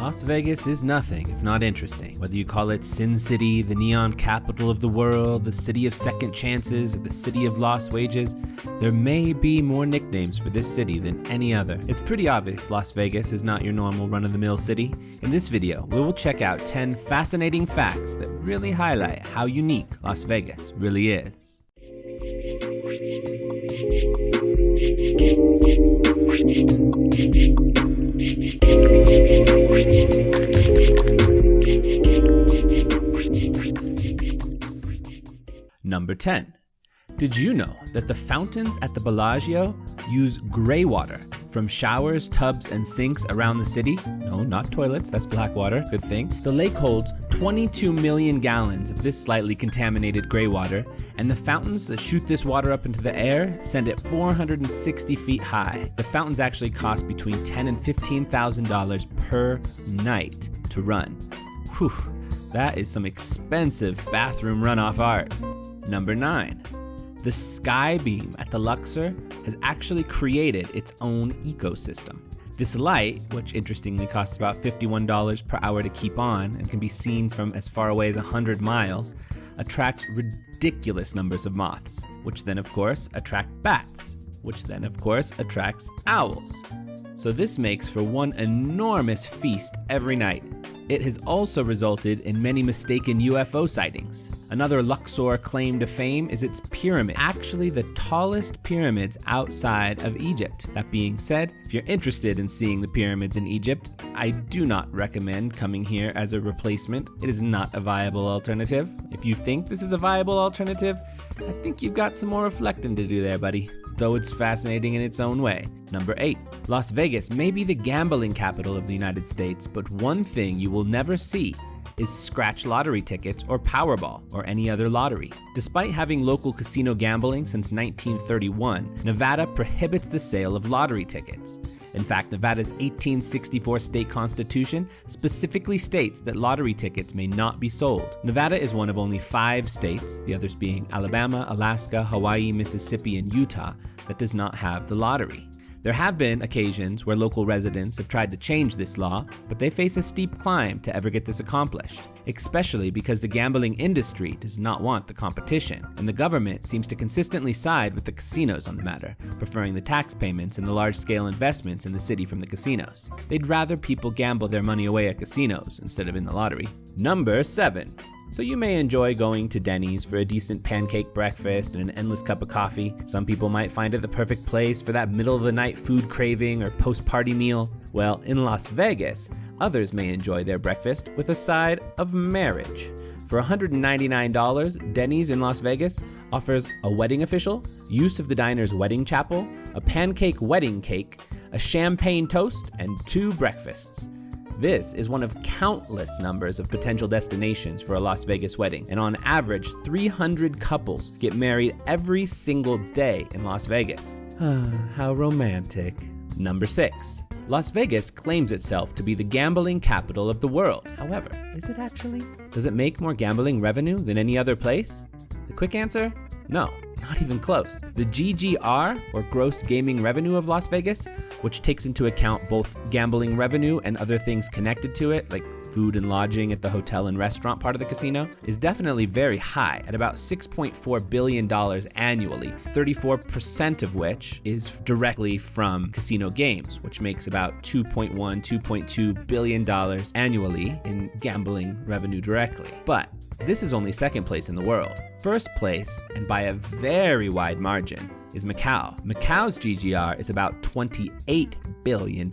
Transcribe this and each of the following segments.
Las Vegas is nothing if not interesting. Whether you call it Sin City, the neon capital of the world, the city of second chances, or the city of lost wages, there may be more nicknames for this city than any other. It's pretty obvious Las Vegas is not your normal run-of-the-mill city. In this video, we will check out 10 fascinating facts that really highlight how unique Las Vegas really is. Number 10. Did you know that the fountains at the Bellagio use gray water from showers, tubs, and sinks around the city? No, not toilets, that's black water, good thing. The lake holds 22 million gallons of this slightly contaminated gray water, and the fountains that shoot this water up into the air send it 460 feet high. The fountains actually cost between $10,000 and $15,000 per night to run. Whew, that is some expensive bathroom runoff art. Number 9. The sky beam at the Luxor has actually created its own ecosystem. This light, which interestingly costs about $51 per hour to keep on and can be seen from as far away as 100 miles, attracts ridiculous numbers of moths, which then of course attract bats, which then of course attracts owls. So this makes for one enormous feast every night. It has also resulted in many mistaken UFO sightings. Another Luxor claim to fame is its pyramid, actually the tallest pyramids outside of Egypt. That being said, if you're interested in seeing the pyramids in Egypt, I do not recommend coming here as a replacement. It is not a viable alternative. If you think this is a viable alternative, I think you've got some more reflecting to do there, buddy. Though it's fascinating in its own way. Number 8. Las Vegas may be the gambling capital of the United States, but one thing you will never see is scratch lottery tickets or Powerball or any other lottery. Despite having local casino gambling since 1931, Nevada prohibits the sale of lottery tickets. In fact, Nevada's 1864 state constitution specifically states that lottery tickets may not be sold. Nevada is one of only 5 states, the others being Alabama, Alaska, Hawaii, Mississippi, and Utah, that does not have the lottery. There have been occasions where local residents have tried to change this law, but they face a steep climb to ever get this accomplished, especially because the gambling industry does not want the competition, and the government seems to consistently side with the casinos on the matter, preferring the tax payments and the large-scale investments in the city from the casinos. They'd rather people gamble their money away at casinos instead of in the lottery. Number 7. So you may enjoy going to Denny's for a decent pancake breakfast and an endless cup of coffee. Some people might find it the perfect place for that middle-of-the-night food craving or post-party meal. Well, in Las Vegas, others may enjoy their breakfast with a side of marriage. For $199, Denny's in Las Vegas offers a wedding official, use of the diner's wedding chapel, a pancake wedding cake, a champagne toast, and 2 breakfasts. This is one of countless numbers of potential destinations for a Las Vegas wedding, and on average, 300 couples get married every single day in Las Vegas. How romantic. Number 6. Las Vegas claims itself to be the gambling capital of the world. However, is it actually? Does it make more gambling revenue than any other place? The quick answer? No. Not even close. The GGR, or gross gaming revenue of Las Vegas, which takes into account both gambling revenue and other things connected to it, like food and lodging at the hotel and restaurant part of the casino, is definitely very high at about $6.4 billion annually, 34% of which is directly from casino games, which makes about $2.2 billion annually in gambling revenue directly. But this is only second place in the world. First place, and by a very wide margin, is Macau. Macau's GGR is about $28 billion.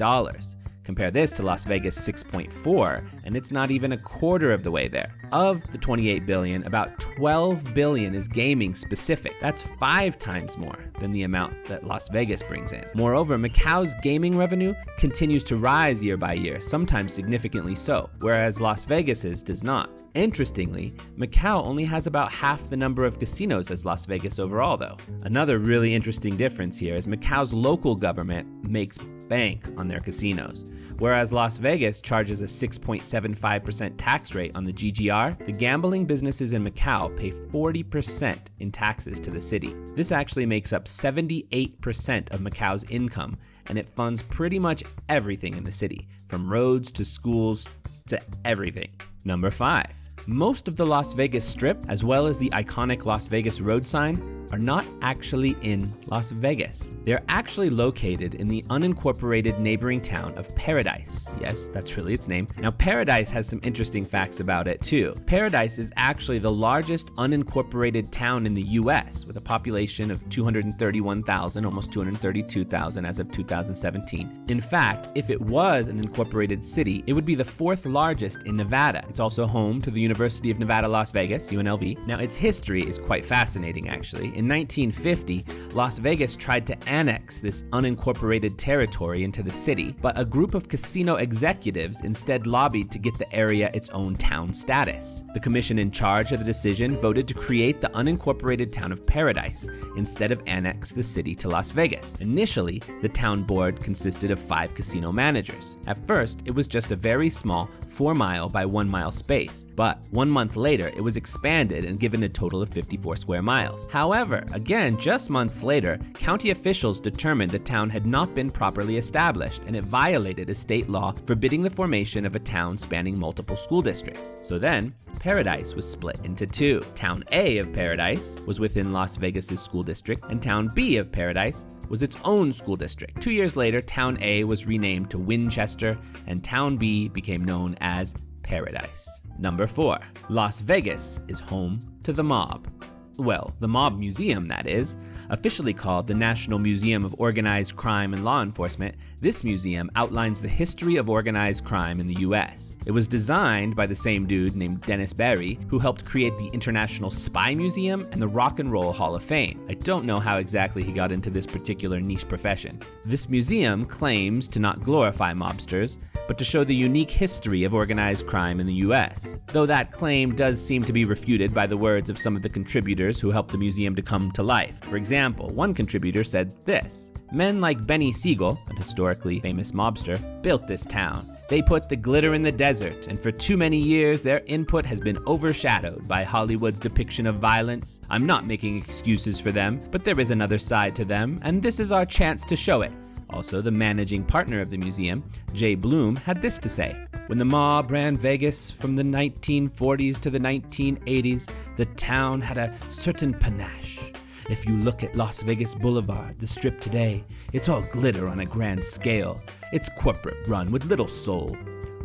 Compare this to Las Vegas' 6.4, and it's not even a quarter of the way there. Of the 28 billion, about 12 billion is gaming specific. That's 5 times more than the amount that Las Vegas brings in. Moreover, Macau's gaming revenue continues to rise year by year, sometimes significantly so, whereas Las Vegas's does not. Interestingly, Macau only has about half the number of casinos as Las Vegas overall, though. Another really interesting difference here is Macau's local government makes bank on their casinos. Whereas Las Vegas charges a 6.75% tax rate on the GGR, the gambling businesses in Macau pay 40% in taxes to the city. This actually makes up 78% of Macau's income, and it funds pretty much everything in the city, from from roads to schools to everything. Number 5. Most of the Las Vegas Strip, as well as the iconic Las Vegas road sign, are not actually in Las Vegas. They're actually located in the unincorporated neighboring town of Paradise. Yes, that's really its name. Now, Paradise has some interesting facts about it too. Paradise is actually the largest unincorporated town in the US, with a population of 231,000, almost 232,000 as of 2017. In fact, if it was an incorporated city, it would be the 4th largest in Nevada. It's also home to the University of Nevada, Las Vegas, UNLV. Now, its history is quite fascinating, actually. In 1950, Las Vegas tried to annex this unincorporated territory into the city, but a group of casino executives instead lobbied to get the area its own town status. The commission in charge of the decision voted to create the unincorporated town of Paradise instead of annex the city to Las Vegas. Initially, the town board consisted of 5 casino managers. At first, it was just a very small 4-mile by 1-mile space, but 1 month later, it was expanded and given a total of 54 square miles. However, again, just months later, county officials determined the town had not been properly established and it violated a state law forbidding the formation of a town spanning multiple school districts. So then, Paradise was split into 2. Town A of Paradise was within Las Vegas's school district, and Town B of Paradise was its own school district. 2 years later, Town A was renamed to Winchester, and Town B became known as Paradise. Number 4. Las Vegas is home to the mob. Well, the Mob Museum, that is. Officially called the National Museum of Organized Crime and Law Enforcement, this museum outlines the history of organized crime in the US. It was designed by the same dude named Dennis Berry, who helped create the International Spy Museum and the Rock and Roll Hall of Fame. I don't know how exactly he got into this particular niche profession. This museum claims to not glorify mobsters, but to show the unique history of organized crime in the US. Though that claim does seem to be refuted by the words of some of the contributors who helped the museum to come to life. For example, one contributor said this: "Men like Benny Siegel, an historically famous mobster, built this town. They put the glitter in the desert, and for too many years their input has been overshadowed by Hollywood's depiction of violence. I'm not making excuses for them, but there is another side to them, and this is our chance to show it." Also, the managing partner of the museum, Jay Bloom, had this to say: "When the mob ran Vegas from the 1940s to the 1980s, the town had a certain panache. If you look at Las Vegas Boulevard, the Strip today, it's all glitter on a grand scale. It's corporate run with little soul.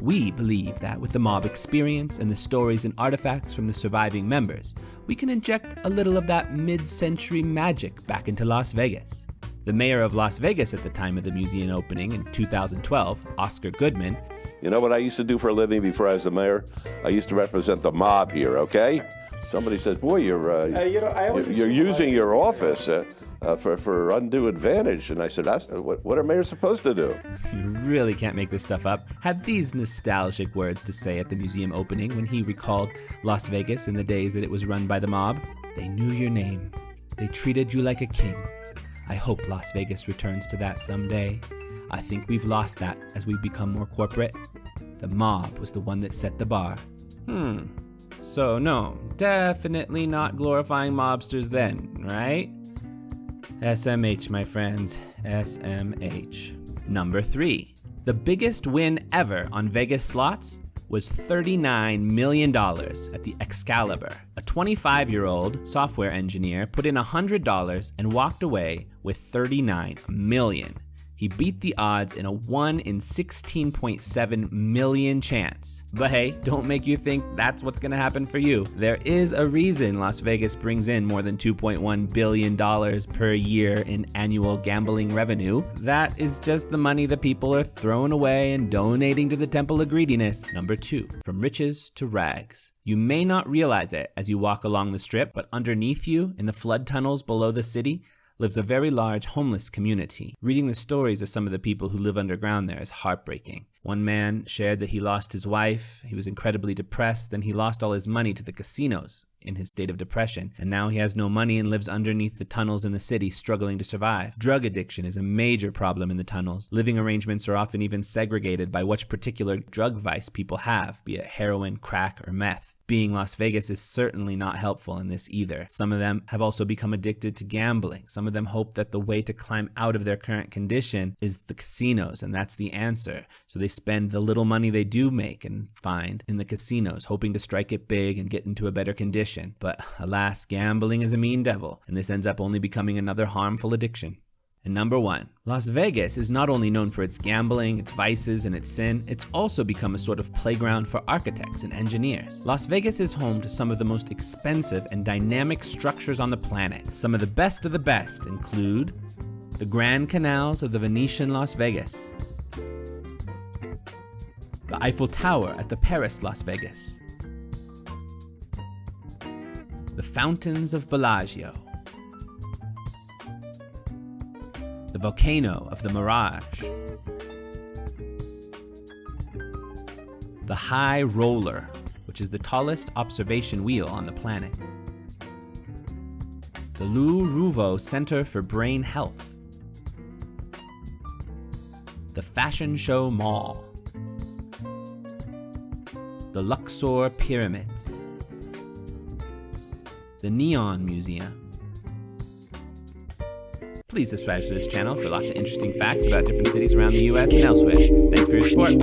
We believe that with the mob experience and the stories and artifacts from the surviving members, we can inject a little of that mid-century magic back into Las Vegas." The mayor of Las Vegas at the time of the museum opening in 2012, Oscar Goodman. "You know what I used to do for a living before I was the mayor? I used to represent the mob here, okay?" Somebody says, "Boy, you're using your office for undue advantage." And I said, what are mayors supposed to do?" You really can't make this stuff up. Had these nostalgic words to say at the museum opening when he recalled Las Vegas in the days that it was run by the mob. "They knew your name. They treated you like a king. I hope Las Vegas returns to that someday. I think we've lost that as we've become more corporate. The mob was the one that set the bar." So no, definitely not glorifying mobsters then, right? SMH, my friends, SMH. Number 3. The biggest win ever on Vegas slots was $39 million at the Excalibur. A 25-year-old software engineer put in $100 and walked away with $39 million. He beat the odds in a 1 in 16.7 million chance. But hey, don't make you think that's what's gonna happen for you. There is a reason Las Vegas brings in more than $2.1 billion per year in annual gambling revenue. That is just the money that people are throwing away and donating to the Temple of Greediness. Number 2, from riches to rags. You may not realize it as you walk along the Strip, but underneath you, in the flood tunnels below the city, lives a very large homeless community. Reading the stories of some of the people who live underground there is heartbreaking. One man shared that he lost his wife, he was incredibly depressed, then he lost all his money to the casinos. in his state of depression, and now he has no money and lives underneath the tunnels in the city, struggling to survive. Drug addiction is a major problem in the tunnels. Living arrangements are often even segregated by which particular drug vice people have, be it heroin, crack, or meth. Being Las Vegas is certainly not helpful in this either. Some of them have also become addicted to gambling. Some of them hope that the way to climb out of their current condition is the casinos, and that's the answer. So they spend the little money they do make and find in the casinos, hoping to strike it big and get into a better condition. But alas, gambling is a mean devil, and this ends up only becoming another harmful addiction. And number 1, Las Vegas is not only known for its gambling, its vices, and its sin, it's also become a sort of playground for architects and engineers. Las Vegas is home to some of the most expensive and dynamic structures on the planet. Some of the best include the Grand Canals of the Venetian Las Vegas, the Eiffel Tower at the Paris Las Vegas, the Fountains of Bellagio, the volcano of the Mirage, the High Roller, which is the tallest observation wheel on the planet, the Lou Rouveau Center for Brain Health, the Fashion Show Mall, the Luxor Pyramids, the Neon Museum. Please subscribe to this channel for lots of interesting facts about different cities around the US and elsewhere. Thanks for your support.